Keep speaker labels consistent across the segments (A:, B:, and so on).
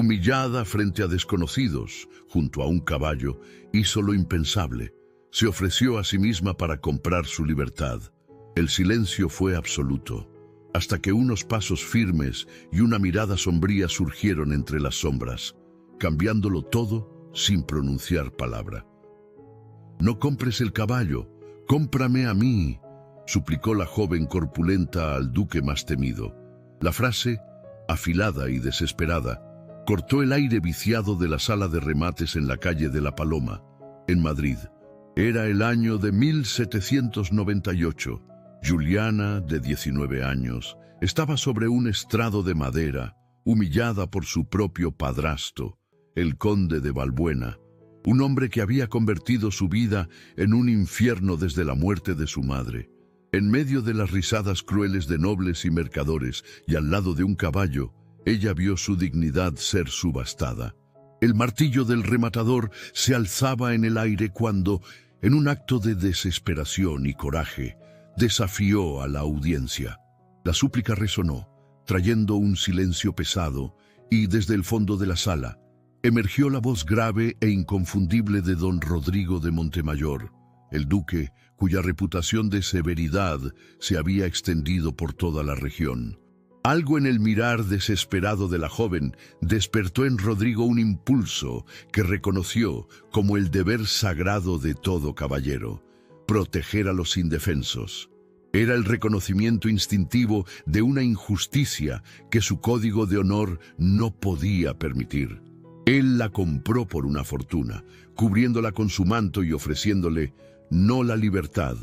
A: Humillada frente a desconocidos, junto a un caballo, hizo lo impensable. Se ofreció a sí misma para comprar su libertad. El silencio fue absoluto, hasta que unos pasos firmes y una mirada sombría surgieron entre las sombras, cambiándolo todo sin pronunciar palabra. «No compres el caballo, cómprame a mí», suplicó la joven corpulenta al duque más temido. La frase, afilada y desesperada, cortó el aire viciado de la sala de remates en la calle de la Paloma, en Madrid. Era el año de 1798. Juliana, de 19 años, estaba sobre un estrado de madera, humillada por su propio padrastro, el conde de Valbuena, un hombre que había convertido su vida en un infierno desde la muerte de su madre. En medio de las risadas crueles de nobles y mercadores y al lado de un caballo, ella vio su dignidad ser subastada. El martillo del rematador se alzaba en el aire cuando, en un acto de desesperación y coraje, desafió a la audiencia. La súplica resonó, trayendo un silencio pesado, y desde el fondo de la sala emergió la voz grave e inconfundible de don Rodrigo de Montemayor, el duque cuya reputación de severidad se había extendido por toda la región. Algo en el mirar desesperado de la joven despertó en Rodrigo un impulso que reconoció como el deber sagrado de todo caballero: proteger a los indefensos. Era el reconocimiento instintivo de una injusticia que su código de honor no podía permitir. Él la compró por una fortuna, cubriéndola con su manto y ofreciéndole no la libertad,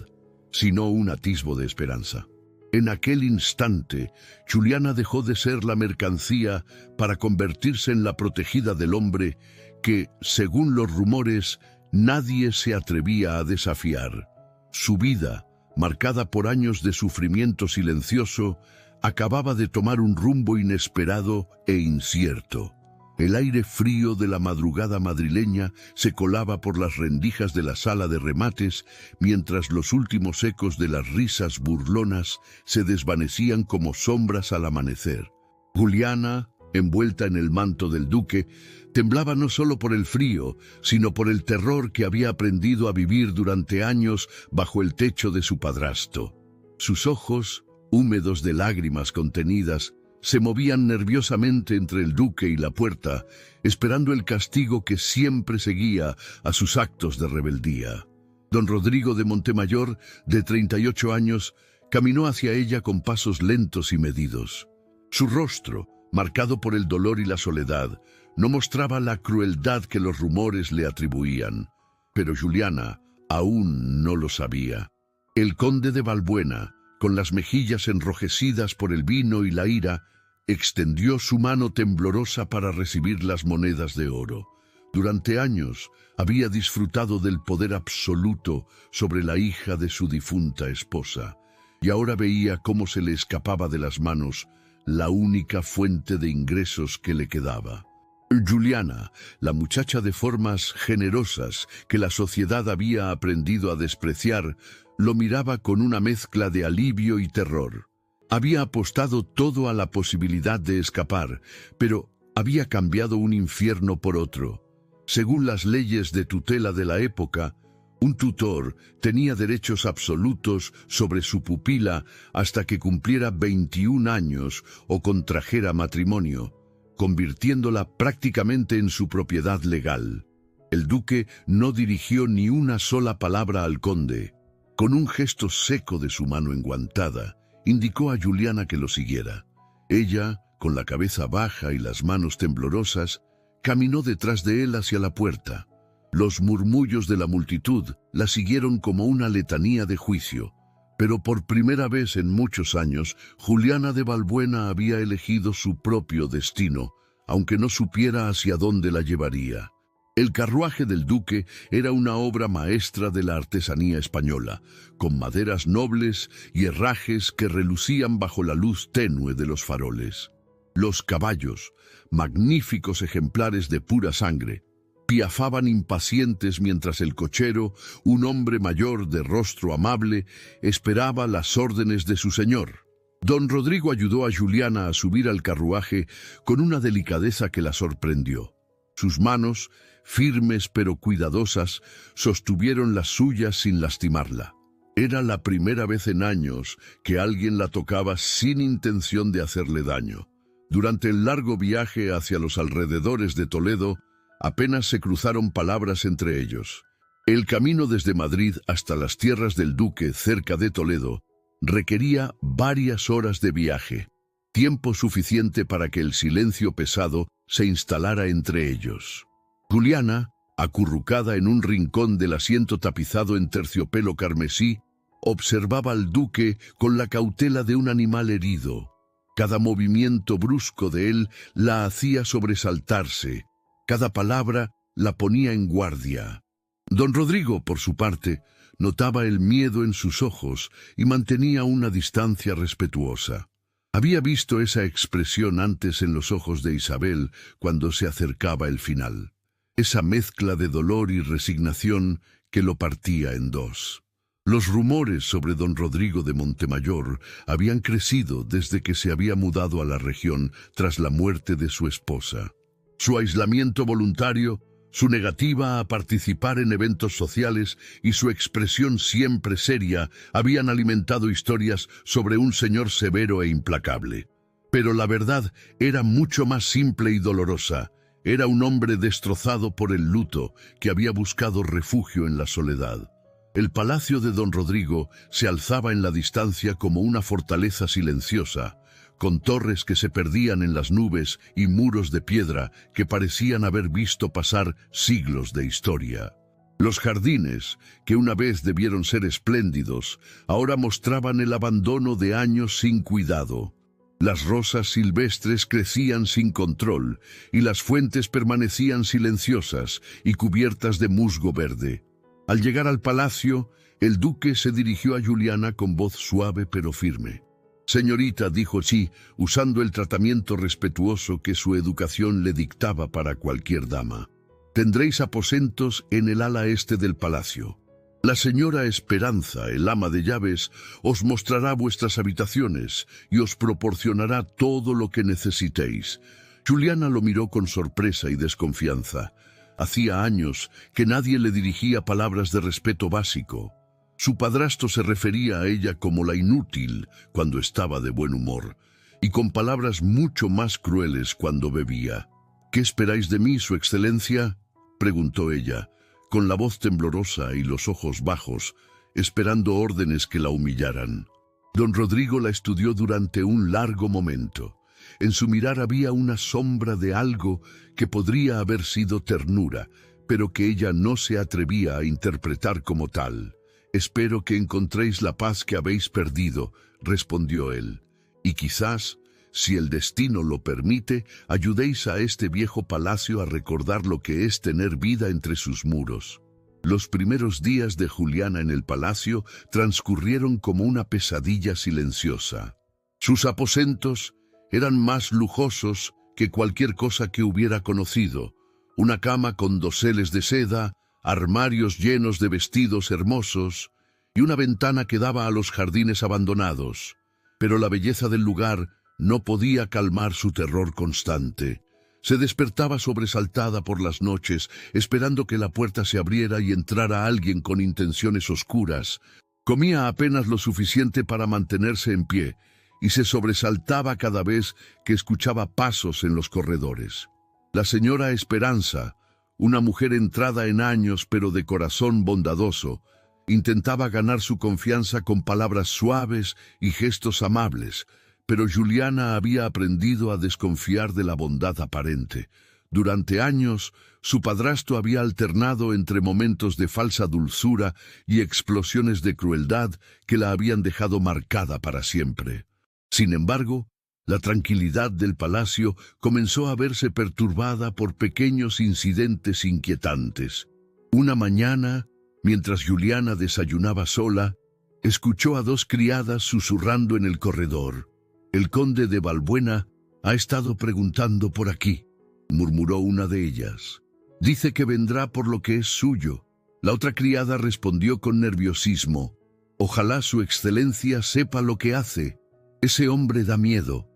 A: sino un atisbo de esperanza. En aquel instante, Juliana dejó de ser la mercancía para convertirse en la protegida del hombre que, según los rumores, nadie se atrevía a desafiar. Su vida, marcada por años de sufrimiento silencioso, acababa de tomar un rumbo inesperado e incierto. El aire frío de la madrugada madrileña se colaba por las rendijas de la sala de remates, mientras los últimos ecos de las risas burlonas se desvanecían como sombras al amanecer. Juliana, envuelta en el manto del duque, temblaba no solo por el frío, sino por el terror que había aprendido a vivir durante años bajo el techo de su padrastro. Sus ojos, húmedos de lágrimas contenidas, se movían nerviosamente entre el duque y la puerta, esperando el castigo que siempre seguía a sus actos de rebeldía. Don Rodrigo de Montemayor, de 38 años, caminó hacia ella con pasos lentos y medidos. Su rostro, marcado por el dolor y la soledad, no mostraba la crueldad que los rumores le atribuían, pero Juliana aún no lo sabía. El conde de Valbuena, con las mejillas enrojecidas por el vino y la ira, extendió su mano temblorosa para recibir las monedas de oro. Durante años había disfrutado del poder absoluto sobre la hija de su difunta esposa, y ahora veía cómo se le escapaba de las manos la única fuente de ingresos que le quedaba. Juliana, la muchacha de formas generosas que la sociedad había aprendido a despreciar, lo miraba con una mezcla de alivio y terror. Había apostado todo a la posibilidad de escapar, pero había cambiado un infierno por otro. Según las leyes de tutela de la época, un tutor tenía derechos absolutos sobre su pupila hasta que cumpliera 21 años o contrajera matrimonio, convirtiéndola prácticamente en su propiedad legal. El duque no dirigió ni una sola palabra al conde. Con un gesto seco de su mano enguantada, indicó a Juliana que lo siguiera. Ella, con la cabeza baja y las manos temblorosas, caminó detrás de él hacia la puerta. Los murmullos de la multitud la siguieron como una letanía de juicio, pero por primera vez en muchos años, Juliana de Valbuena había elegido su propio destino, aunque no supiera hacia dónde la llevaría. El carruaje del duque era una obra maestra de la artesanía española, con maderas nobles y herrajes que relucían bajo la luz tenue de los faroles. Los caballos, magníficos ejemplares de pura sangre, piafaban impacientes mientras el cochero, un hombre mayor de rostro amable, esperaba las órdenes de su señor. Don Rodrigo ayudó a Juliana a subir al carruaje con una delicadeza que la sorprendió. Sus manos, firmes pero cuidadosas, sostuvieron las suyas sin lastimarla. Era la primera vez en años que alguien la tocaba sin intención de hacerle daño. Durante el largo viaje hacia los alrededores de Toledo, apenas se cruzaron palabras entre ellos. El camino desde Madrid hasta las tierras del Duque, cerca de Toledo, requería varias horas de viaje, tiempo suficiente para que el silencio pesado se instalara entre ellos. Juliana, acurrucada en un rincón del asiento tapizado en terciopelo carmesí, observaba al duque con la cautela de un animal herido. Cada movimiento brusco de él la hacía sobresaltarse, cada palabra la ponía en guardia. Don Rodrigo, por su parte, notaba el miedo en sus ojos y mantenía una distancia respetuosa. Había visto esa expresión antes en los ojos de Isabel cuando se acercaba el final. Esa mezcla de dolor y resignación que lo partía en dos. Los rumores sobre don Rodrigo de Montemayor habían crecido desde que se había mudado a la región tras la muerte de su esposa. Su aislamiento voluntario, su negativa a participar en eventos sociales y su expresión siempre seria habían alimentado historias sobre un señor severo e implacable. Pero la verdad era mucho más simple y dolorosa. Era un hombre destrozado por el luto que había buscado refugio en la soledad. El palacio de don Rodrigo se alzaba en la distancia como una fortaleza silenciosa, con torres que se perdían en las nubes y muros de piedra que parecían haber visto pasar siglos de historia. Los jardines, que una vez debieron ser espléndidos, ahora mostraban el abandono de años sin cuidado. Las rosas silvestres crecían sin control y las fuentes permanecían silenciosas y cubiertas de musgo verde. Al llegar al palacio, el duque se dirigió a Juliana con voz suave pero firme. «Señorita», dijo sí, usando el tratamiento respetuoso que su educación le dictaba para cualquier dama. «Tendréis aposentos en el ala este del palacio. La señora Esperanza, el ama de llaves, os mostrará vuestras habitaciones y os proporcionará todo lo que necesitéis». Juliana lo miró con sorpresa y desconfianza. Hacía años que nadie le dirigía palabras de respeto básico. Su padrastro se refería a ella como la inútil cuando estaba de buen humor, y con palabras mucho más crueles cuando bebía. «¿Qué esperáis de mí, su excelencia?», preguntó ella, con la voz temblorosa y los ojos bajos, esperando órdenes que la humillaran. Don Rodrigo la estudió durante un largo momento. En su mirar había una sombra de algo que podría haber sido ternura, pero que ella no se atrevía a interpretar como tal. «Espero que encontréis la paz que habéis perdido», respondió él, «y quizás, si el destino lo permite, ayudéis a este viejo palacio a recordar lo que es tener vida entre sus muros». Los primeros días de Juliana en el palacio transcurrieron como una pesadilla silenciosa. Sus aposentos eran más lujosos que cualquier cosa que hubiera conocido. Una cama con doseles de seda, armarios llenos de vestidos hermosos y una ventana que daba a los jardines abandonados. Pero la belleza del lugar no podía calmar su terror constante. Se despertaba sobresaltada por las noches, esperando que la puerta se abriera y entrara alguien con intenciones oscuras. Comía apenas lo suficiente para mantenerse en pie y se sobresaltaba cada vez que escuchaba pasos en los corredores. La señora Esperanza, una mujer entrada en años pero de corazón bondadoso, intentaba ganar su confianza con palabras suaves y gestos amables, pero Juliana había aprendido a desconfiar de la bondad aparente. Durante años, su padrastro había alternado entre momentos de falsa dulzura y explosiones de crueldad que la habían dejado marcada para siempre. Sin embargo, la tranquilidad del palacio comenzó a verse perturbada por pequeños incidentes inquietantes. Una mañana, mientras Juliana desayunaba sola, escuchó a dos criadas susurrando en el corredor. «El conde de Valbuena ha estado preguntando por aquí», murmuró una de ellas. «Dice que vendrá por lo que es suyo». La otra criada respondió con nerviosismo: «Ojalá su excelencia sepa lo que hace». Ese hombre da miedo.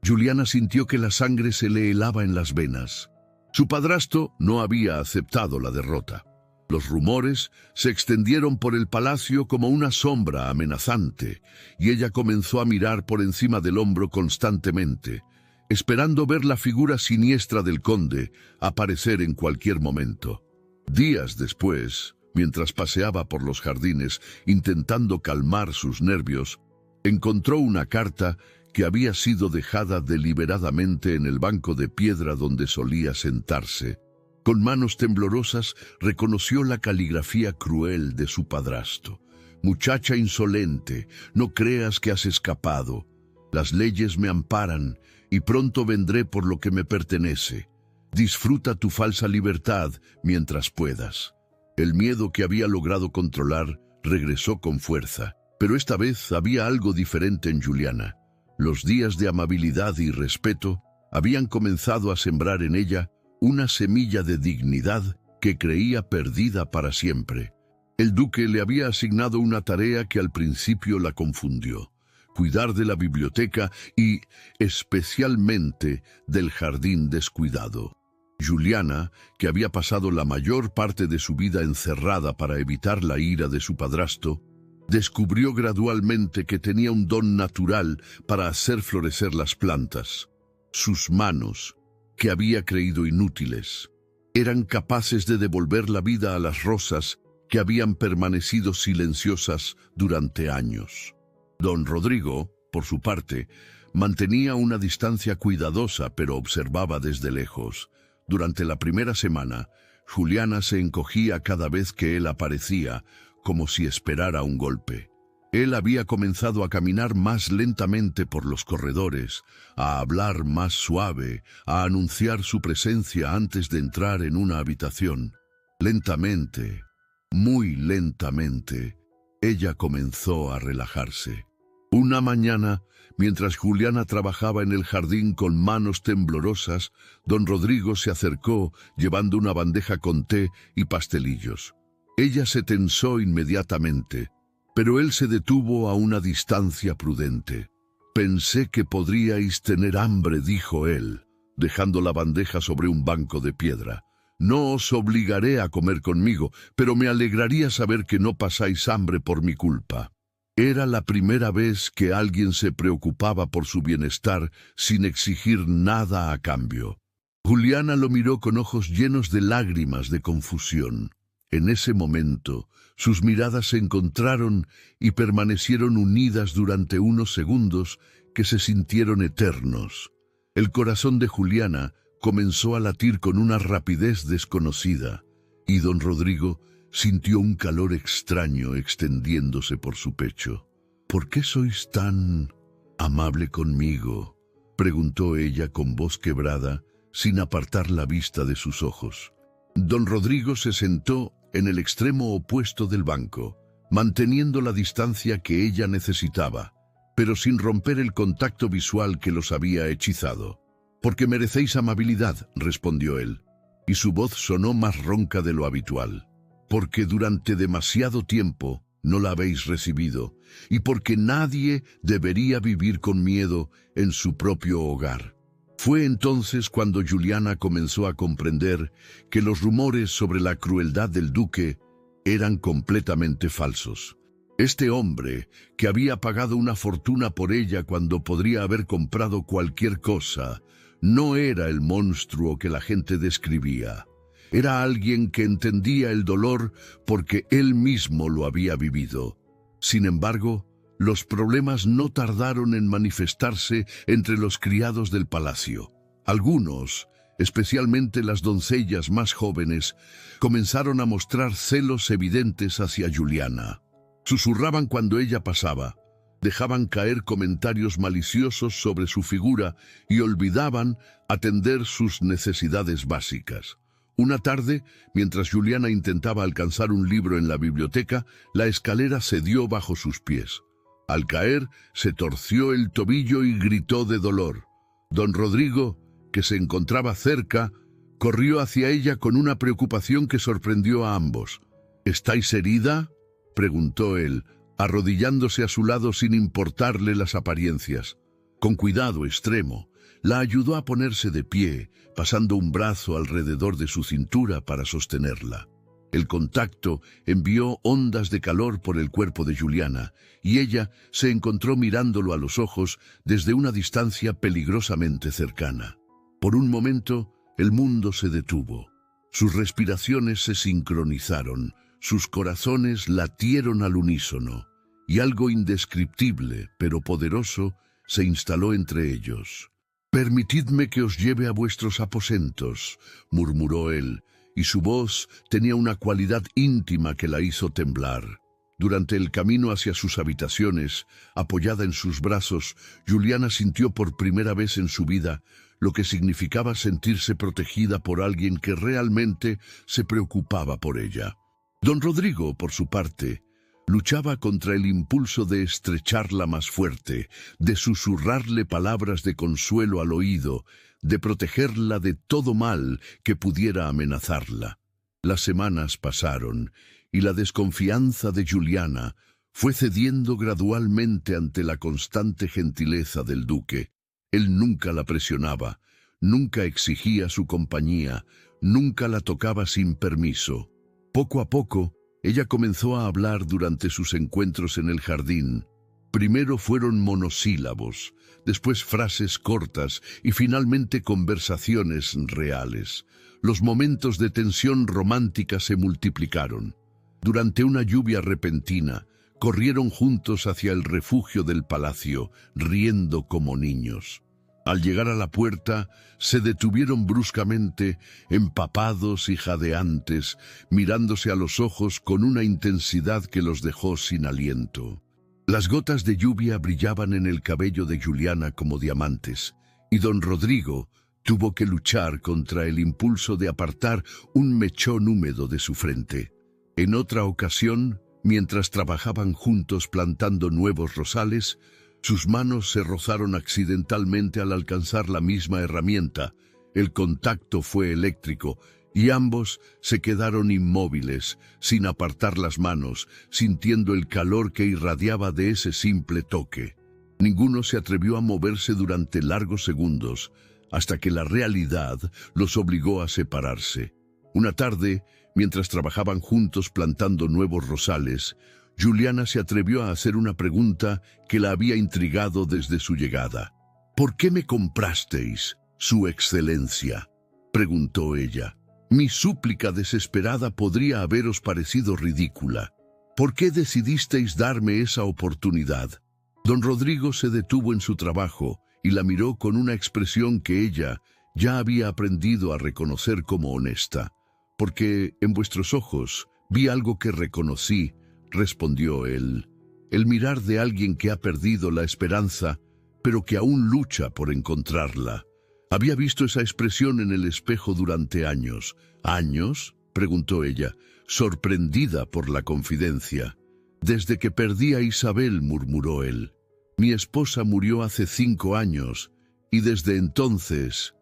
A: Juliana sintió que la sangre se le helaba en las venas. Su padrastro no había aceptado la derrota. Los rumores se extendieron por el palacio como una sombra amenazante, y ella comenzó a mirar por encima del hombro constantemente, esperando ver la figura siniestra del conde aparecer en cualquier momento. Días después, mientras paseaba por los jardines intentando calmar sus nervios, encontró una carta que había sido dejada deliberadamente en el banco de piedra donde solía sentarse. Con manos temblorosas reconoció la caligrafía cruel de su padrastro. «Muchacha insolente, no creas que has escapado. Las leyes me amparan y pronto vendré por lo que me pertenece. Disfruta tu falsa libertad mientras puedas». El miedo que había logrado controlar regresó con fuerza, pero esta vez había algo diferente en Juliana. Los días de amabilidad y respeto habían comenzado a sembrar en ella una semilla de dignidad que creía perdida para siempre. El duque le había asignado una tarea que al principio la confundió: cuidar de la biblioteca y, especialmente, del jardín descuidado. Juliana, que había pasado la mayor parte de su vida encerrada para evitar la ira de su padrastro, descubrió gradualmente que tenía un don natural para hacer florecer las plantas. Sus manos, que había creído inútiles, eran capaces de devolver la vida a las rosas que habían permanecido silenciosas durante años. Don Rodrigo, por su parte, mantenía una distancia cuidadosa, pero observaba desde lejos. Durante la primera semana, Juliana se encogía cada vez que él aparecía, como si esperara un golpe. Él había comenzado a caminar más lentamente por los corredores, a hablar más suave, a anunciar su presencia antes de entrar en una habitación. Lentamente, muy lentamente, ella comenzó a relajarse. Una mañana, mientras Juliana trabajaba en el jardín con manos temblorosas, don Rodrigo se acercó llevando una bandeja con té y pastelillos. Ella se tensó inmediatamente, pero él se detuvo a una distancia prudente. «Pensé que podríais tener hambre», dijo él, dejando la bandeja sobre un banco de piedra. «No os obligaré a comer conmigo, pero me alegraría saber que no pasáis hambre por mi culpa». Era la primera vez que alguien se preocupaba por su bienestar sin exigir nada a cambio. Juliana lo miró con ojos llenos de lágrimas de confusión. En ese momento, sus miradas se encontraron y permanecieron unidas durante unos segundos que se sintieron eternos. El corazón de Juliana comenzó a latir con una rapidez desconocida, y don Rodrigo sintió un calor extraño extendiéndose por su pecho. «¿Por qué sois tan amable conmigo?», preguntó ella con voz quebrada, sin apartar la vista de sus ojos. Don Rodrigo se sentó en el extremo opuesto del banco, manteniendo la distancia que ella necesitaba, pero sin romper el contacto visual que los había hechizado. «Porque merecéis amabilidad», respondió él, y su voz sonó más ronca de lo habitual. «Porque durante demasiado tiempo no la habéis recibido, y porque nadie debería vivir con miedo en su propio hogar». Fue entonces cuando Juliana comenzó a comprender que los rumores sobre la crueldad del duque eran completamente falsos. Este hombre, que había pagado una fortuna por ella cuando podría haber comprado cualquier cosa, no era el monstruo que la gente describía. Era alguien que entendía el dolor porque él mismo lo había vivido. Sin embargo, los problemas no tardaron en manifestarse entre los criados del palacio. Algunos, especialmente las doncellas más jóvenes, comenzaron a mostrar celos evidentes hacia Juliana. Susurraban cuando ella pasaba, dejaban caer comentarios maliciosos sobre su figura y olvidaban atender sus necesidades básicas. Una tarde, mientras Juliana intentaba alcanzar un libro en la biblioteca, la escalera cedió bajo sus pies. Al caer, se torció el tobillo y gritó de dolor. Don Rodrigo, que se encontraba cerca, corrió hacia ella con una preocupación que sorprendió a ambos. «¿Estáis herida?», preguntó él, arrodillándose a su lado sin importarle las apariencias. Con cuidado extremo, la ayudó a ponerse de pie, pasando un brazo alrededor de su cintura para sostenerla. El contacto envió ondas de calor por el cuerpo de Juliana, y ella se encontró mirándolo a los ojos desde una distancia peligrosamente cercana. Por un momento, el mundo se detuvo. Sus respiraciones se sincronizaron, sus corazones latieron al unísono, y algo indescriptible, pero poderoso, se instaló entre ellos. «Permitidme que os lleve a vuestros aposentos», murmuró él, y su voz tenía una cualidad íntima que la hizo temblar. Durante el camino hacia sus habitaciones, apoyada en sus brazos, Juliana sintió por primera vez en su vida lo que significaba sentirse protegida por alguien que realmente se preocupaba por ella. Don Rodrigo, por su parte, luchaba contra el impulso de estrecharla más fuerte, de susurrarle palabras de consuelo al oído, de protegerla de todo mal que pudiera amenazarla. Las semanas pasaron y la desconfianza de Juliana fue cediendo gradualmente ante la constante gentileza del duque. Él nunca la presionaba, nunca exigía su compañía, nunca la tocaba sin permiso. Poco a poco, ella comenzó a hablar durante sus encuentros en el jardín. Primero fueron monosílabos, después frases cortas y finalmente conversaciones reales. Los momentos de tensión romántica se multiplicaron. Durante una lluvia repentina, corrieron juntos hacia el refugio del palacio, riendo como niños. Al llegar a la puerta, se detuvieron bruscamente, empapados y jadeantes, mirándose a los ojos con una intensidad que los dejó sin aliento. Las gotas de lluvia brillaban en el cabello de Juliana como diamantes, y don Rodrigo tuvo que luchar contra el impulso de apartar un mechón húmedo de su frente. En otra ocasión, mientras trabajaban juntos plantando nuevos rosales, sus manos se rozaron accidentalmente al alcanzar la misma herramienta. El contacto fue eléctrico y ambos se quedaron inmóviles, sin apartar las manos, sintiendo el calor que irradiaba de ese simple toque. Ninguno se atrevió a moverse durante largos segundos, hasta que la realidad los obligó a separarse. Una tarde, mientras trabajaban juntos plantando nuevos rosales, Juliana se atrevió a hacer una pregunta que la había intrigado desde su llegada. «¿Por qué me comprasteis, su excelencia?», preguntó ella. «Mi súplica desesperada podría haberos parecido ridícula. ¿Por qué decidisteis darme esa oportunidad?». Don Rodrigo se detuvo en su trabajo y la miró con una expresión que ella ya había aprendido a reconocer como honesta. «Porque en vuestros ojos vi algo que reconocí», respondió él. «El mirar de alguien que ha perdido la esperanza, pero que aún lucha por encontrarla». Había visto esa expresión en el espejo durante años. «¿Años?», preguntó ella, sorprendida por la confidencia. «Desde que perdí a Isabel», murmuró él. «Mi esposa murió hace 5 años, y desde entonces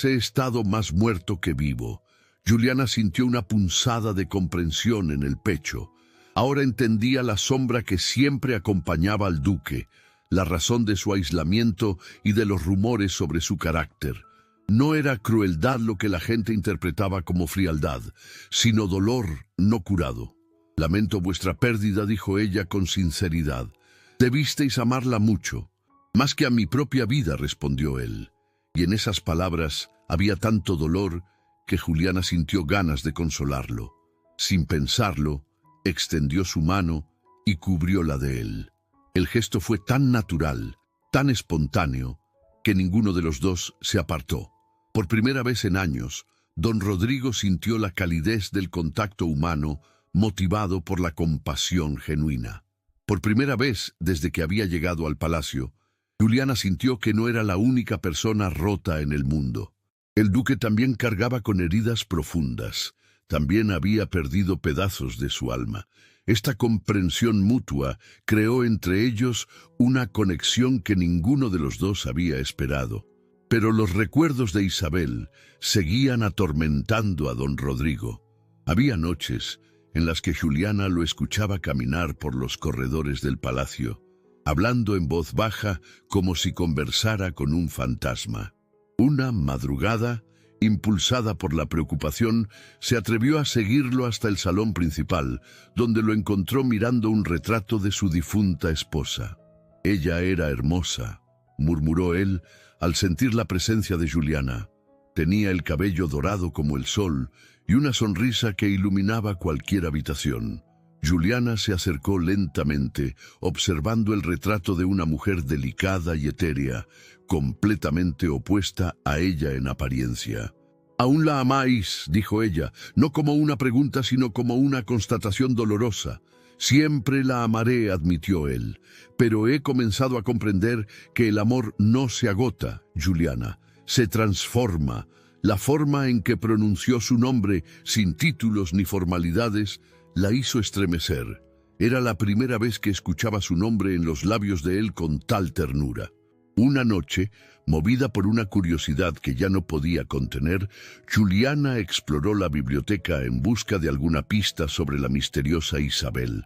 A: he estado más muerto que vivo». Juliana sintió una punzada de comprensión en el pecho. Ahora entendía la sombra que siempre acompañaba al duque, la razón de su aislamiento y de los rumores sobre su carácter. No era crueldad lo que la gente interpretaba como frialdad, sino dolor no curado. «Lamento vuestra pérdida», dijo ella con sinceridad. «Debisteis amarla mucho». «Más que a mi propia vida», respondió él. Y en esas palabras había tanto dolor que Juliana sintió ganas de consolarlo. Sin pensarlo, extendió su mano y cubrió la de él. El gesto fue tan natural, tan espontáneo, que ninguno de los dos se apartó. Por primera vez en años, don Rodrigo sintió la calidez del contacto humano motivado por la compasión genuina. Por primera vez desde que había llegado al palacio, Juliana sintió que no era la única persona rota en el mundo. El duque también cargaba con heridas profundas. También había perdido pedazos de su alma. Esta comprensión mutua creó entre ellos una conexión que ninguno de los dos había esperado. Pero los recuerdos de Isabel seguían atormentando a don Rodrigo. Había noches en las que Juliana lo escuchaba caminar por los corredores del palacio, hablando en voz baja como si conversara con un fantasma. Una madrugada, impulsada por la preocupación, se atrevió a seguirlo hasta el salón principal, donde lo encontró mirando un retrato de su difunta esposa. «Ella era hermosa», murmuró él al sentir la presencia de Juliana. Tenía el cabello dorado como el sol y una sonrisa que iluminaba cualquier habitación. Juliana se acercó lentamente, observando el retrato de una mujer delicada y etérea, completamente opuesta a ella en apariencia. «Aún la amáis», dijo ella, no como una pregunta, sino como una constatación dolorosa. «Siempre la amaré», admitió él, «pero he comenzado a comprender que el amor no se agota, Juliana, se transforma». La forma en que pronunció su nombre, sin títulos ni formalidades, la hizo estremecer. Era la primera vez que escuchaba su nombre en los labios de él con tal ternura. Una noche, movida por una curiosidad que ya no podía contener, Juliana exploró la biblioteca en busca de alguna pista sobre la misteriosa Isabel.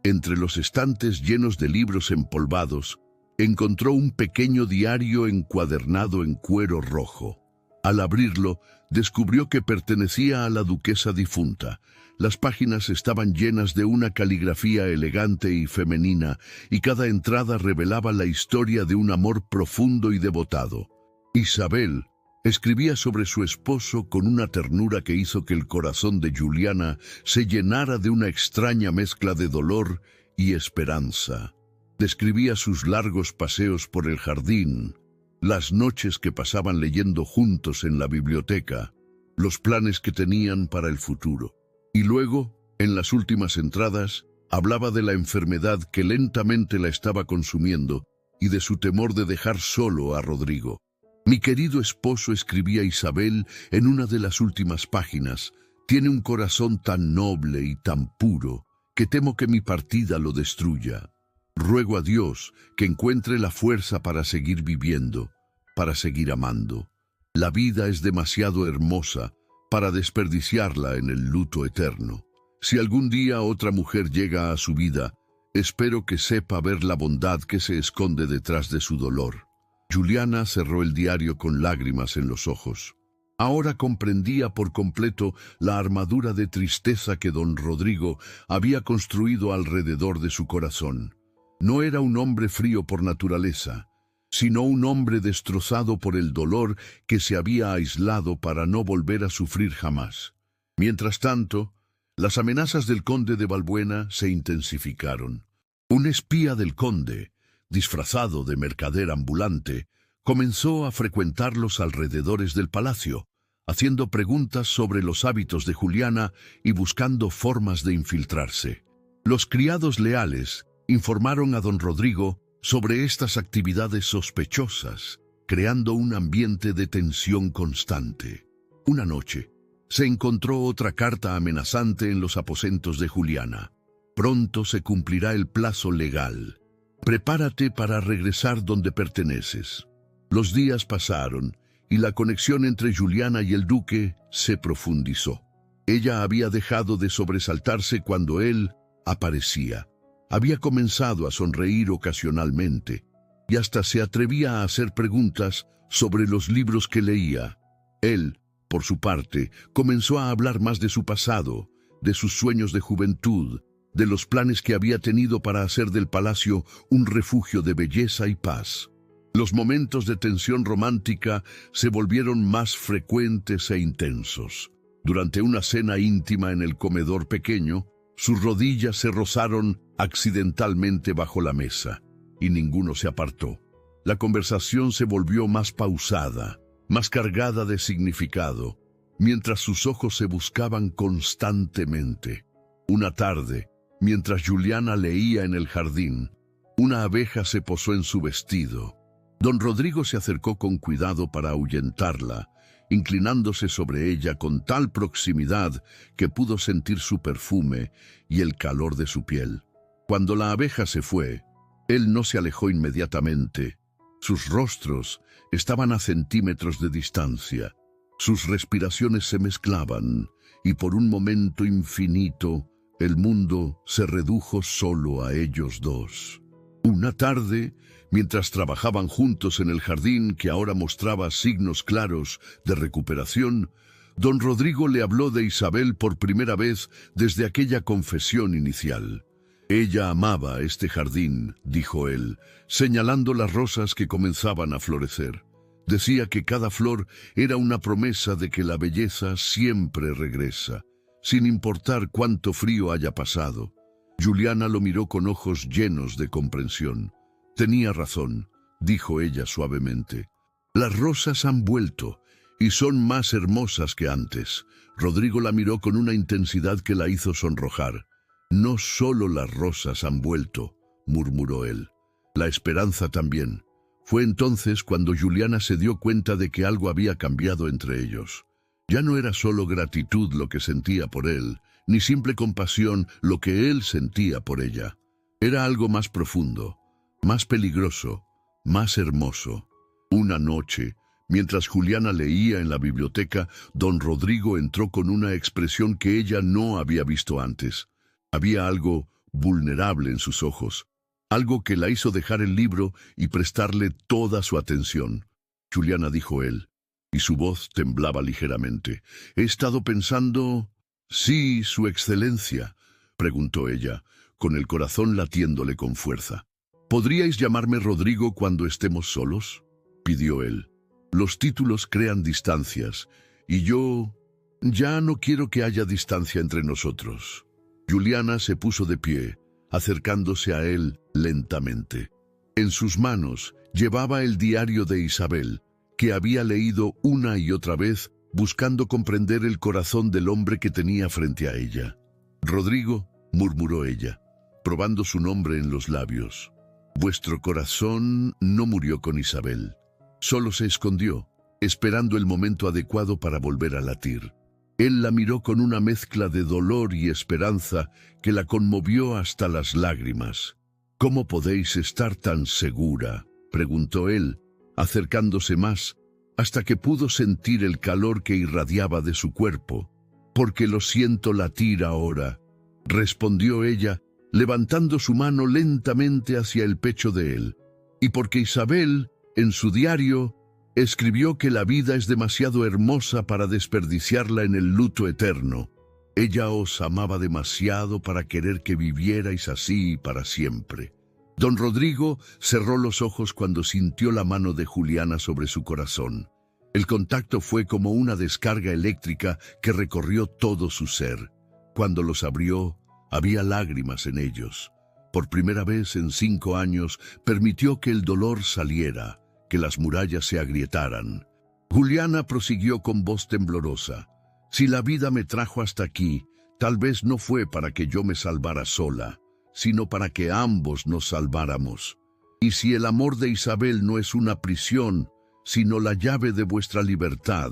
A: Entre los estantes llenos de libros empolvados, encontró un pequeño diario encuadernado en cuero rojo. Al abrirlo, descubrió que pertenecía a la duquesa difunta. Las páginas estaban llenas de una caligrafía elegante y femenina, y cada entrada revelaba la historia de un amor profundo y devotado. Isabel escribía sobre su esposo con una ternura que hizo que el corazón de Juliana se llenara de una extraña mezcla de dolor y esperanza. Describía sus largos paseos por el jardín, las noches que pasaban leyendo juntos en la biblioteca, los planes que tenían para el futuro. Y luego, en las últimas entradas, hablaba de la enfermedad que lentamente la estaba consumiendo y de su temor de dejar solo a Rodrigo. «Mi querido esposo», escribía Isabel en una de las últimas páginas, «tiene un corazón tan noble y tan puro que temo que mi partida lo destruya. Ruego a Dios que encuentre la fuerza para seguir viviendo, para seguir amando. La vida es demasiado hermosa para desperdiciarla en el luto eterno. Si algún día otra mujer llega a su vida, espero que sepa ver la bondad que se esconde detrás de su dolor». Juliana cerró el diario con lágrimas en los ojos. Ahora comprendía por completo la armadura de tristeza que don Rodrigo había construido alrededor de su corazón. No era un hombre frío por naturaleza, sino un hombre destrozado por el dolor que se había aislado para no volver a sufrir jamás. Mientras tanto, las amenazas del conde de Valbuena se intensificaron. Un espía del conde, disfrazado de mercader ambulante, comenzó a frecuentar los alrededores del palacio, haciendo preguntas sobre los hábitos de Juliana y buscando formas de infiltrarse. Los criados leales informaron a don Rodrigo sobre estas actividades sospechosas, creando un ambiente de tensión constante. Una noche, se encontró otra carta amenazante en los aposentos de Juliana. «Pronto se cumplirá el plazo legal. Prepárate para regresar donde perteneces». Los días pasaron y la conexión entre Juliana y el duque se profundizó. Ella había dejado de sobresaltarse cuando él aparecía. Había comenzado a sonreír ocasionalmente y hasta se atrevía a hacer preguntas sobre los libros que leía. Él, por su parte, comenzó a hablar más de su pasado, de sus sueños de juventud, de los planes que había tenido para hacer del palacio un refugio de belleza y paz. Los momentos de tensión romántica se volvieron más frecuentes e intensos. Durante una cena íntima en el comedor pequeño, sus rodillas se rozaron accidentalmente bajo la mesa, y ninguno se apartó. La conversación se volvió más pausada, más cargada de significado, mientras sus ojos se buscaban constantemente. Una tarde, mientras Juliana leía en el jardín, una abeja se posó en su vestido. Don Rodrigo se acercó con cuidado para ahuyentarla, inclinándose sobre ella con tal proximidad que pudo sentir su perfume y el calor de su piel. Cuando la abeja se fue, él no se alejó inmediatamente. Sus rostros estaban a centímetros de distancia. Sus respiraciones se mezclaban y por un momento infinito el mundo se redujo solo a ellos dos. Una tarde, mientras trabajaban juntos en el jardín que ahora mostraba signos claros de recuperación, don Rodrigo le habló de Isabel por primera vez desde aquella confesión inicial. Ella amaba este jardín, dijo él, señalando las rosas que comenzaban a florecer. Decía que cada flor era una promesa de que la belleza siempre regresa, sin importar cuánto frío haya pasado. Juliana lo miró con ojos llenos de comprensión. Tenía razón, dijo ella suavemente. Las rosas han vuelto y son más hermosas que antes. Rodrigo la miró con una intensidad que la hizo sonrojar. No solo las rosas han vuelto, murmuró él. La esperanza también. Fue entonces cuando Juliana se dio cuenta de que algo había cambiado entre ellos. Ya no era solo gratitud lo que sentía por él, ni simple compasión lo que él sentía por ella. Era algo más profundo, más peligroso, más hermoso. Una noche, mientras Juliana leía en la biblioteca, don Rodrigo entró con una expresión que ella no había visto antes. Había algo vulnerable en sus ojos, algo que la hizo dejar el libro y prestarle toda su atención. Juliana, dijo él, y su voz temblaba ligeramente. He estado pensando... Sí, su excelencia, preguntó ella, con el corazón latiéndole con fuerza. ¿Podríais llamarme Rodrigo cuando estemos solos?, pidió él. Los títulos crean distancias, y yo... ya no quiero que haya distancia entre nosotros. Juliana se puso de pie, acercándose a él lentamente. En sus manos llevaba el diario de Isabel, que había leído una y otra vez, buscando comprender el corazón del hombre que tenía frente a ella. Rodrigo, murmuró ella, probando su nombre en los labios. Vuestro corazón no murió con Isabel. Solo se escondió, esperando el momento adecuado para volver a latir. Él la miró con una mezcla de dolor y esperanza que la conmovió hasta las lágrimas. ¿Cómo podéis estar tan segura?, preguntó él, acercándose más, hasta que pudo sentir el calor que irradiaba de su cuerpo. Porque lo siento latir ahora, respondió ella, levantando su mano lentamente hacia el pecho de él. Y porque Isabel, en su diario, escribió que la vida es demasiado hermosa para desperdiciarla en el luto eterno. Ella os amaba demasiado para querer que vivierais así para siempre. Don Rodrigo cerró los ojos cuando sintió la mano de Juliana sobre su corazón. El contacto fue como una descarga eléctrica que recorrió todo su ser. Cuando los abrió, había lágrimas en ellos. Por primera vez en 5 años, permitió que el dolor saliera, que las murallas se agrietaran. Juliana prosiguió con voz temblorosa. Si la vida me trajo hasta aquí, tal vez no fue para que yo me salvara sola, sino para que ambos nos salváramos. Y si el amor de Isabel no es una prisión, sino la llave de vuestra libertad,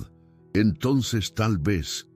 A: entonces tal vez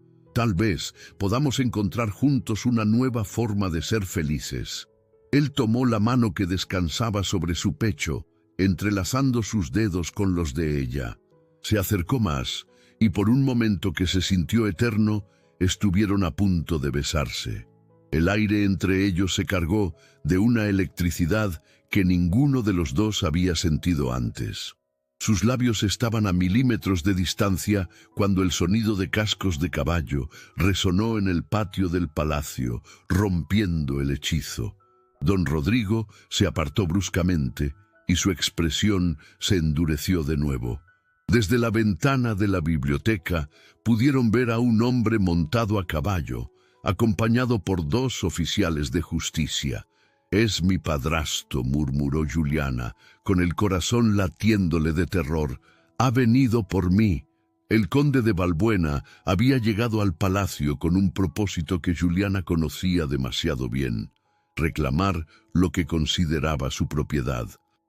A: podamos encontrar juntos una nueva forma de ser felices. Él tomó la mano que descansaba sobre su pecho, entrelazando sus dedos con los de ella. Se acercó más, y por un momento que se sintió eterno, estuvieron a punto de besarse. El aire entre ellos se cargó de una electricidad que ninguno de los dos había sentido antes. Sus labios estaban a milímetros de distancia cuando el sonido de cascos de caballo resonó en el patio del palacio, rompiendo el hechizo. Don Rodrigo se apartó bruscamente y su expresión se endureció de nuevo. Desde la ventana de la biblioteca pudieron ver a un hombre montado a caballo, acompañado por 2 oficiales de justicia. «Es mi padrastro», murmuró Juliana, con el corazón latiéndole de terror. «Ha venido por mí». El conde de Valbuena había llegado al palacio con un propósito que Juliana conocía demasiado bien: reclamar lo que consideraba su propiedad.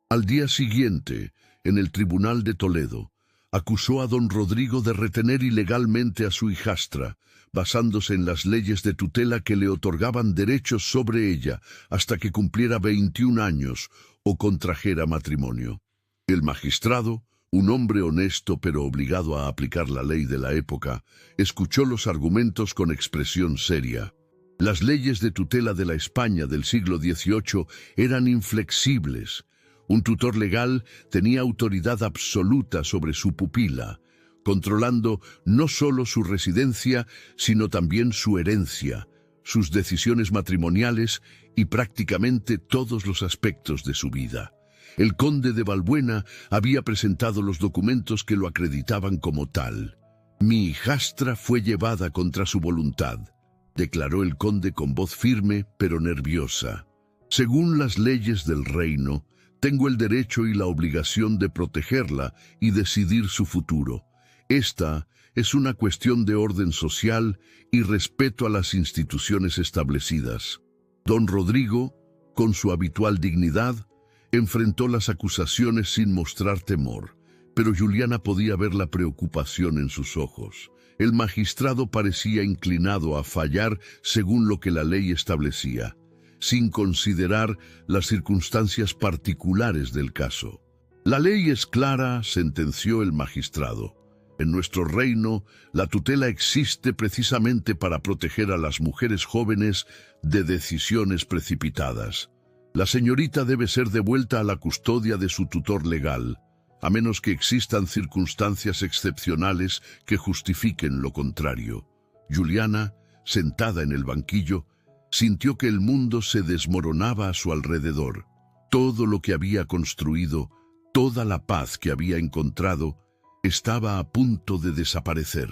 A: Al día siguiente, en el tribunal de Toledo, acusó a don Rodrigo de retener ilegalmente a su hijastra, basándose en las leyes de tutela que le otorgaban derechos sobre ella hasta que cumpliera 21 años o contrajera matrimonio. El magistrado, un hombre honesto pero obligado a aplicar la ley de la época, escuchó los argumentos con expresión seria. Las leyes de tutela de la España del siglo XVIII eran inflexibles. Un tutor legal tenía autoridad absoluta sobre su pupila, controlando no solo su residencia, sino también su herencia, sus decisiones matrimoniales y prácticamente todos los aspectos de su vida. El conde de Balbuena había presentado los documentos que lo acreditaban como tal. «Mi hijastra fue llevada contra su voluntad», declaró el conde con voz firme pero nerviosa. «Según las leyes del reino, tengo el derecho y la obligación de protegerla y decidir su futuro. Esta es una cuestión de orden social y respeto a las instituciones establecidas». Don Rodrigo, con su habitual dignidad, enfrentó las acusaciones sin mostrar temor, pero Juliana podía ver la preocupación en sus ojos. El magistrado parecía inclinado a fallar según lo que la ley establecía, sin considerar las circunstancias particulares del caso. «La ley es clara», sentenció el magistrado. «En nuestro reino, la tutela existe precisamente para proteger a las mujeres jóvenes de decisiones precipitadas. La señorita debe ser devuelta a la custodia de su tutor legal, a menos que existan circunstancias excepcionales que justifiquen lo contrario». Juliana, sentada en el banquillo, sintió que el mundo se desmoronaba a su alrededor. Todo lo que había construido, toda la paz que había encontrado, estaba a punto de desaparecer.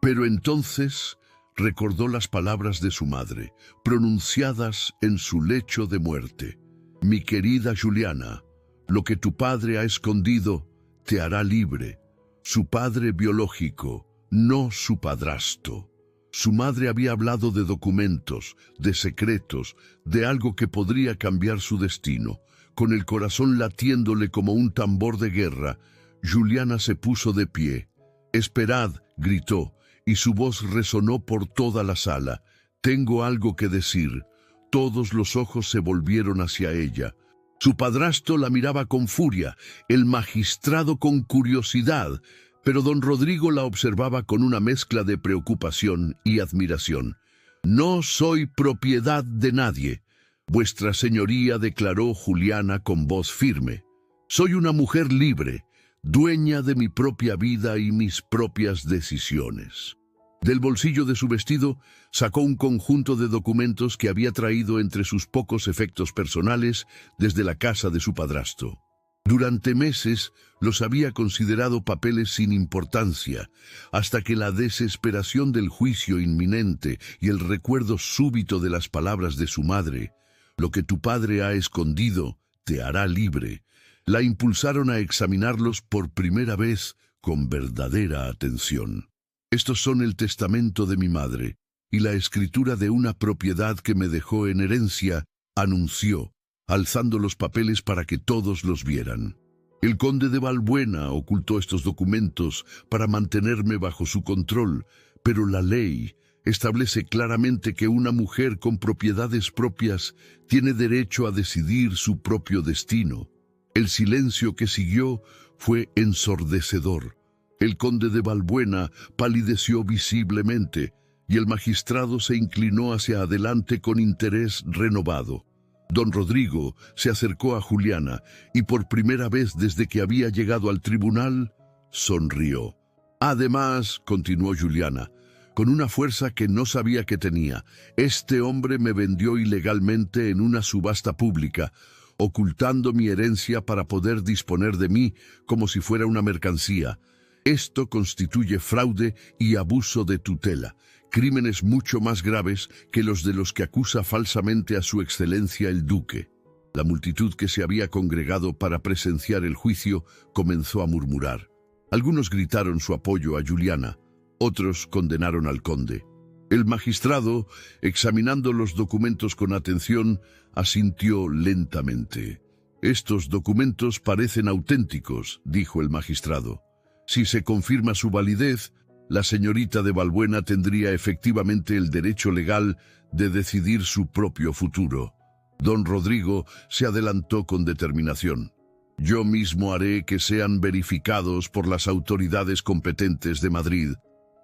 A: Pero entonces recordó las palabras de su madre, pronunciadas en su lecho de muerte. «Mi querida Juliana, lo que tu padre ha escondido te hará libre». Su padre biológico, no su padrastro. Su madre había hablado de documentos, de secretos, de algo que podría cambiar su destino. Con el corazón latiéndole como un tambor de guerra, Juliana se puso de pie. «Esperad», gritó, y su voz resonó por toda la sala. «Tengo algo que decir». Todos los ojos se volvieron hacia ella. Su padrastro la miraba con furia, el magistrado con curiosidad, pero don Rodrigo la observaba con una mezcla de preocupación y admiración. «No soy propiedad de nadie», vuestra señoría, declaró Juliana con voz firme. «Soy una mujer libre, dueña de mi propia vida y mis propias decisiones». Del bolsillo de su vestido sacó un conjunto de documentos que había traído entre sus pocos efectos personales desde la casa de su padrastro. Durante meses los había considerado papeles sin importancia, hasta que la desesperación del juicio inminente y el recuerdo súbito de las palabras de su madre, «Lo que tu padre ha escondido te hará libre», la impulsaron a examinarlos por primera vez con verdadera atención. «Estos son el testamento de mi madre y la escritura de una propiedad que me dejó en herencia», anunció, alzando los papeles para que todos los vieran. «El conde de Balbuena ocultó estos documentos para mantenerme bajo su control, pero la ley establece claramente que una mujer con propiedades propias tiene derecho a decidir su propio destino». El silencio que siguió fue ensordecedor. El conde de Balbuena palideció visiblemente y el magistrado se inclinó hacia adelante con interés renovado. Don Rodrigo se acercó a Juliana y por primera vez desde que había llegado al tribunal, sonrió. «Además», continuó Juliana, con una fuerza que no sabía que tenía, «este hombre me vendió ilegalmente en una subasta pública, ocultando mi herencia para poder disponer de mí como si fuera una mercancía. Esto constituye fraude y abuso de tutela, crímenes mucho más graves que los que acusa falsamente a su excelencia el duque». La multitud que se había congregado para presenciar el juicio comenzó a murmurar. Algunos gritaron su apoyo a Juliana, otros condenaron al conde. El magistrado, examinando los documentos con atención, asintió lentamente. «Estos documentos parecen auténticos», dijo el magistrado. «Si se confirma su validez, la señorita de Balbuena tendría efectivamente el derecho legal de decidir su propio futuro». Don Rodrigo se adelantó con determinación. «Yo mismo haré que sean verificados por las autoridades competentes de Madrid»,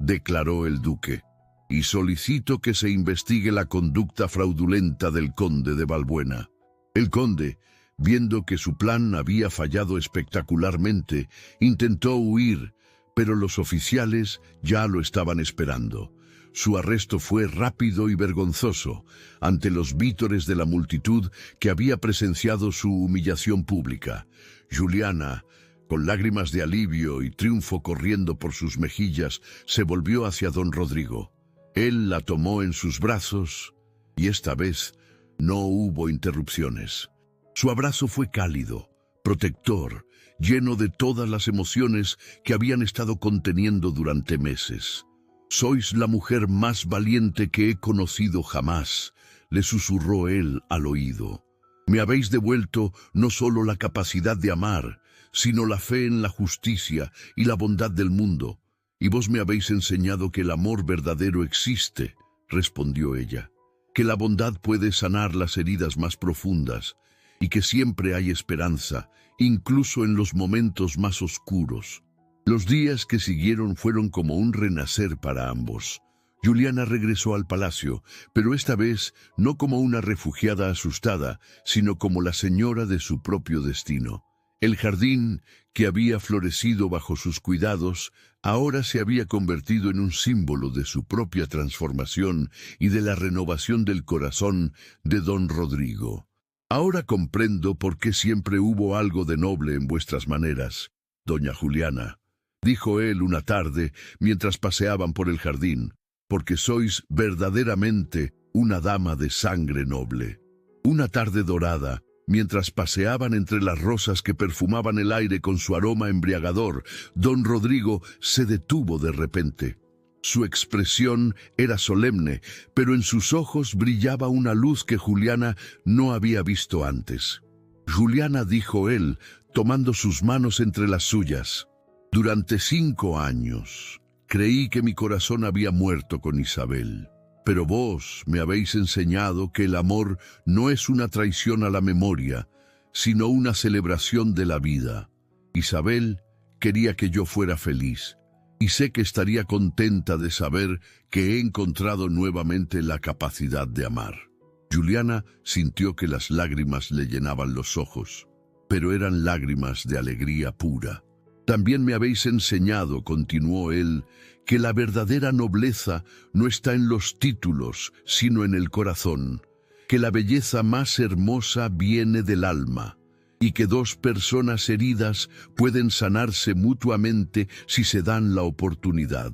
A: declaró el duque. y solicito que se investigue la conducta fraudulenta del conde de Valbuena. El conde, viendo que su plan había fallado espectacularmente, intentó huir, pero los oficiales ya lo estaban esperando. Su arresto fue rápido y vergonzoso, ante los vítores de la multitud que había presenciado su humillación pública. Juliana, con lágrimas de alivio y triunfo corriendo por sus mejillas, se volvió hacia don Rodrigo. Él la tomó en sus brazos y esta vez no hubo interrupciones. Su abrazo fue cálido, protector, lleno de todas las emociones que habían estado conteniendo durante meses. «Sois la mujer más valiente que he conocido jamás», le susurró él al oído. «Me habéis devuelto no solo la capacidad de amar, sino la fe en la justicia y la bondad del mundo. Y vos me habéis enseñado que el amor verdadero existe», respondió ella, «que la bondad puede sanar las heridas más profundas y que siempre hay esperanza, incluso en los momentos más oscuros». Los días que siguieron fueron como un renacer para ambos. Juliana regresó al palacio, pero esta vez no como una refugiada asustada, sino como la señora de su propio destino. El jardín, que había florecido bajo sus cuidados, ahora se había convertido en un símbolo de su propia transformación y de la renovación del corazón de don Rodrigo. «Ahora comprendo por qué siempre hubo algo de noble en vuestras maneras, doña Juliana», dijo él una tarde mientras paseaban por el jardín, «porque sois verdaderamente una dama de sangre noble». Una tarde dorada, mientras paseaban entre las rosas que perfumaban el aire con su aroma embriagador, don Rodrigo se detuvo de repente. Su expresión era solemne, pero en sus ojos brillaba una luz que Juliana no había visto antes. «Juliana», dijo él, tomando sus manos entre las suyas, «durante 5 años creí que mi corazón había muerto con Isabel, pero vos me habéis enseñado que el amor no es una traición a la memoria, sino una celebración de la vida. Isabel quería que yo fuera feliz, y sé que estaría contenta de saber que he encontrado nuevamente la capacidad de amar». Juliana sintió que las lágrimas le llenaban los ojos, pero eran lágrimas de alegría pura. «También me habéis enseñado», continuó él, «que la verdadera nobleza no está en los títulos, sino en el corazón, que la belleza más hermosa viene del alma, y que 2 personas heridas pueden sanarse mutuamente si se dan la oportunidad».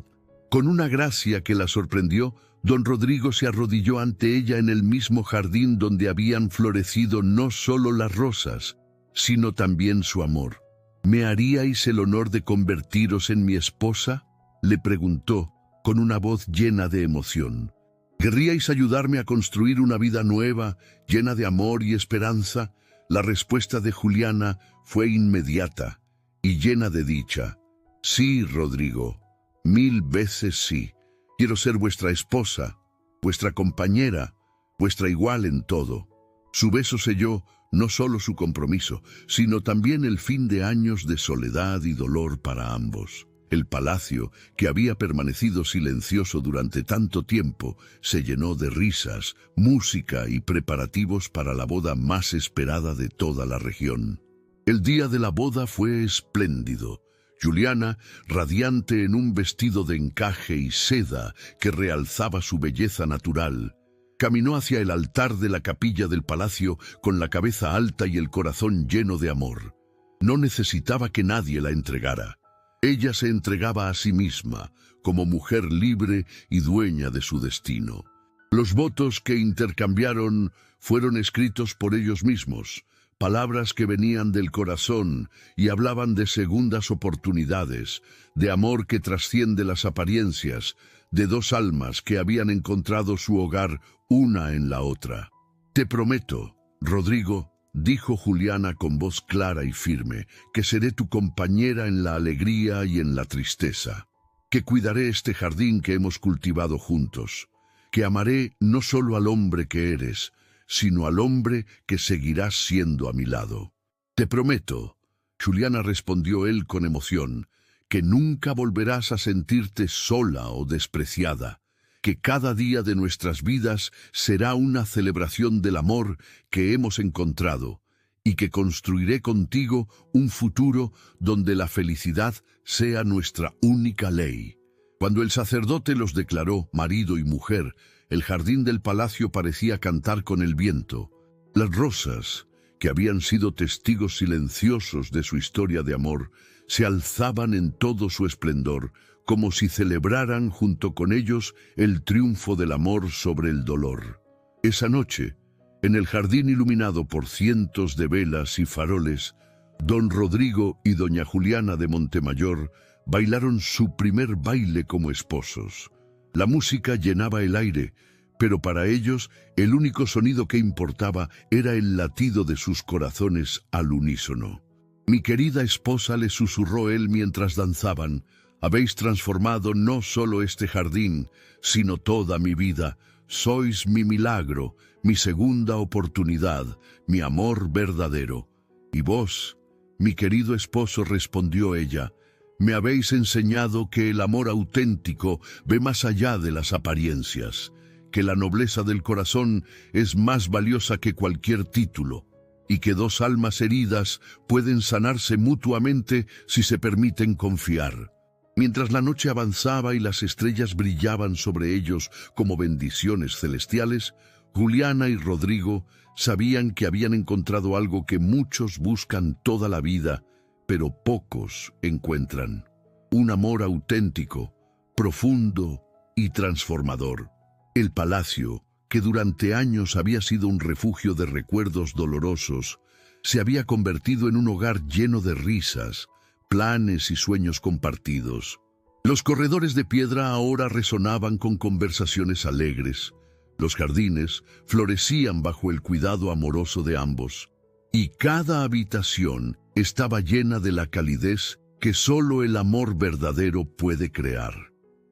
A: Con una gracia que la sorprendió, don Rodrigo se arrodilló ante ella en el mismo jardín donde habían florecido no solo las rosas, sino también su amor. «¿Me haríais el honor de convertiros en mi esposa?», le preguntó, con una voz llena de emoción. «¿Querríais ayudarme a construir una vida nueva, llena de amor y esperanza?». La respuesta de Juliana fue inmediata y llena de dicha. «Sí, Rodrigo, 1000 veces sí. Quiero ser vuestra esposa, vuestra compañera, vuestra igual en todo». Su beso selló no solo su compromiso, sino también el fin de años de soledad y dolor para ambos. El palacio, que había permanecido silencioso durante tanto tiempo, se llenó de risas, música y preparativos para la boda más esperada de toda la región. El día de la boda fue espléndido. Juliana, radiante en un vestido de encaje y seda que realzaba su belleza natural, caminó hacia el altar de la capilla del palacio con la cabeza alta y el corazón lleno de amor. No necesitaba que nadie la entregara. Ella se entregaba a sí misma, como mujer libre y dueña de su destino. Los votos que intercambiaron fueron escritos por ellos mismos, palabras que venían del corazón y hablaban de segundas oportunidades, de amor que trasciende las apariencias, de 2 almas que habían encontrado su hogar una en la otra. «Te prometo, Rodrigo», dijo Juliana con voz clara y firme, «que seré tu compañera en la alegría y en la tristeza, que cuidaré este jardín que hemos cultivado juntos, que amaré no solo al hombre que eres, sino al hombre que seguirás siendo a mi lado». «Te prometo», Juliana respondió él con emoción, «que nunca volverás a sentirte sola o despreciada, que cada día de nuestras vidas será una celebración del amor que hemos encontrado y que construiré contigo un futuro donde la felicidad sea nuestra única ley. Cuando el sacerdote los declaró marido y mujer, el jardín del palacio parecía cantar con el viento. Las rosas, que habían sido testigos silenciosos de su historia de amor, se alzaban en todo su esplendor, como si celebraran junto con ellos el triunfo del amor sobre el dolor. Esa noche, en el jardín iluminado por cientos de velas y faroles, don Rodrigo y doña Juliana de Montemayor bailaron su primer baile como esposos. La música llenaba el aire, pero para ellos el único sonido que importaba era el latido de sus corazones al unísono. «Mi querida esposa», le susurró él mientras danzaban, «habéis transformado no solo este jardín, sino toda mi vida. Sois mi milagro, mi segunda oportunidad, mi amor verdadero». «Y vos, mi querido esposo», respondió ella, «me habéis enseñado que el amor auténtico ve más allá de las apariencias, que la nobleza del corazón es más valiosa que cualquier título, y que dos almas heridas pueden sanarse mutuamente si se permiten confiar». Mientras la noche avanzaba y las estrellas brillaban sobre ellos como bendiciones celestiales, Juliana y Rodrigo sabían que habían encontrado algo que muchos buscan toda la vida, pero pocos encuentran: un amor auténtico, profundo y transformador. El palacio, que durante años había sido un refugio de recuerdos dolorosos, se había convertido en un hogar lleno de risas, planes y sueños compartidos. Los corredores de piedra ahora resonaban con conversaciones alegres. Los jardines florecían bajo el cuidado amoroso de ambos, y cada habitación estaba llena de la calidez que solo el amor verdadero puede crear.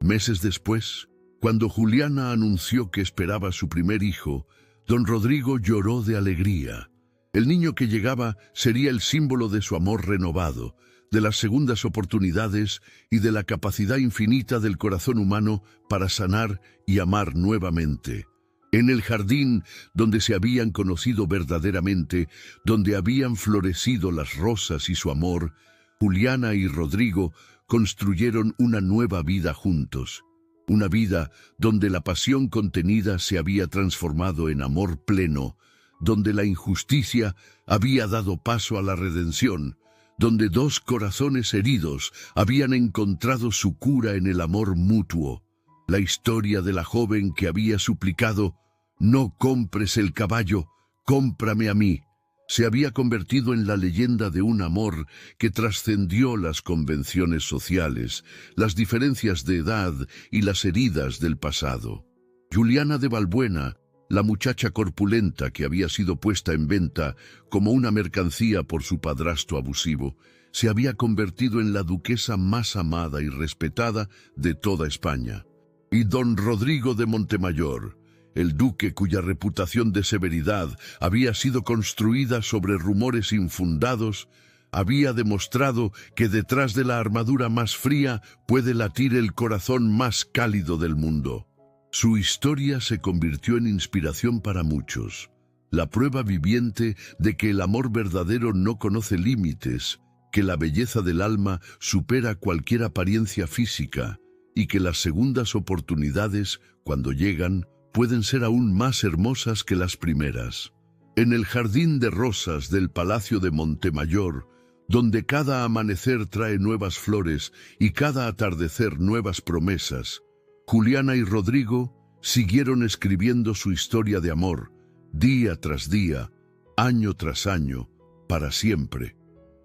A: Meses después, cuando Juliana anunció que esperaba a su primer hijo, don Rodrigo lloró de alegría. El niño que llegaba sería el símbolo de su amor renovado, de las segundas oportunidades y de la capacidad infinita del corazón humano para sanar y amar nuevamente. En el jardín donde se habían conocido verdaderamente, donde habían florecido las rosas y su amor, Juliana y Rodrigo construyeron una nueva vida juntos. Una vida donde la pasión contenida se había transformado en amor pleno, donde la injusticia había dado paso a la redención, donde dos corazones heridos habían encontrado su cura en el amor mutuo. La historia de la joven que había suplicado «No compres el caballo, cómprame a mí», se había convertido en la leyenda de un amor que trascendió las convenciones sociales, las diferencias de edad y las heridas del pasado. Juliana de Valbuena, la muchacha corpulenta que había sido puesta en venta como una mercancía por su padrastro abusivo, se había convertido en la duquesa más amada y respetada de toda España. Y don Rodrigo de Montemayor, el duque cuya reputación de severidad había sido construida sobre rumores infundados, había demostrado que detrás de la armadura más fría puede latir el corazón más cálido del mundo. Su historia se convirtió en inspiración para muchos, la prueba viviente de que el amor verdadero no conoce límites, que la belleza del alma supera cualquier apariencia física y que las segundas oportunidades, cuando llegan, pueden ser aún más hermosas que las primeras. En el jardín de rosas del Palacio de Montemayor, donde cada amanecer trae nuevas flores y cada atardecer nuevas promesas, Juliana y Rodrigo siguieron escribiendo su historia de amor, día tras día, año tras año, para siempre.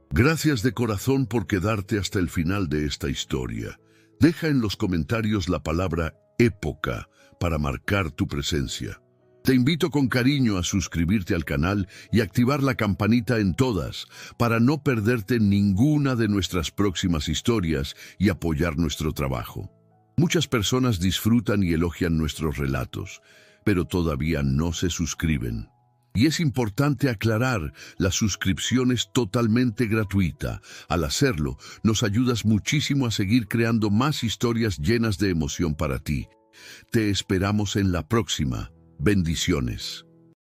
A: Gracias de corazón por quedarte hasta el final de esta historia. Deja en los comentarios la palabra época para marcar tu presencia. Te invito con cariño a suscribirte al canal y activar la campanita en todas para no perderte ninguna de nuestras próximas historias y apoyar nuestro trabajo. Muchas personas disfrutan y elogian nuestros relatos, pero todavía no se suscriben. Y es importante aclarar, la suscripción es totalmente gratuita. Al hacerlo, nos ayudas muchísimo a seguir creando más historias llenas de emoción para ti. Te esperamos en la próxima. Bendiciones.